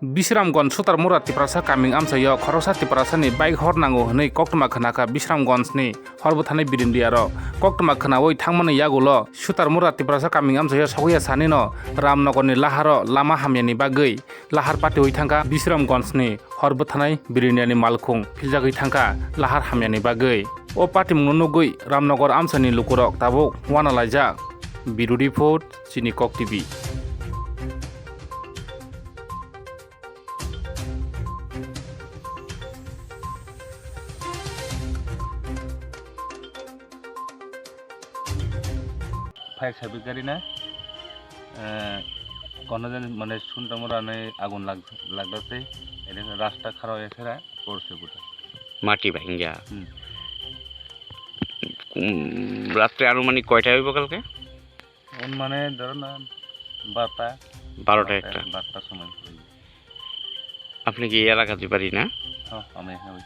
Bisramgons sutar murat tiprasa kaming amsayo khorosa tiprasani bike hor nango hनै koktoma khanaka Bisramgons ni horbo thanai birindiaro koktoma khanawoi thangmani yagulo sutar murat tiprasa kaming amsayo saguya sani no Ramnagar ni laharo lama hamyani bagui lahar pati hoi thangka Bisramgons ni horbo thanai birindiani malkhung philjagui thangka lahar hamyani bagui o pati munugui Ramnagar amsani lukurok tabuk wana laijak Birudi Report Chini Kok TV. Fire service গাড়ি না কোনো দিন মানে শুনতাম ওরা আগুন লাগতেছে এটা রাস্তা খারাপ হয়ে ফেরা পড়ছে গোটা মাটি ভাঙ্গা রাত্রে আনুমানিক কয়টা হইব কালকে মানে ধরো না 12টা সময়। আপনি কি এলাকাতে পারি না? আমি এখানে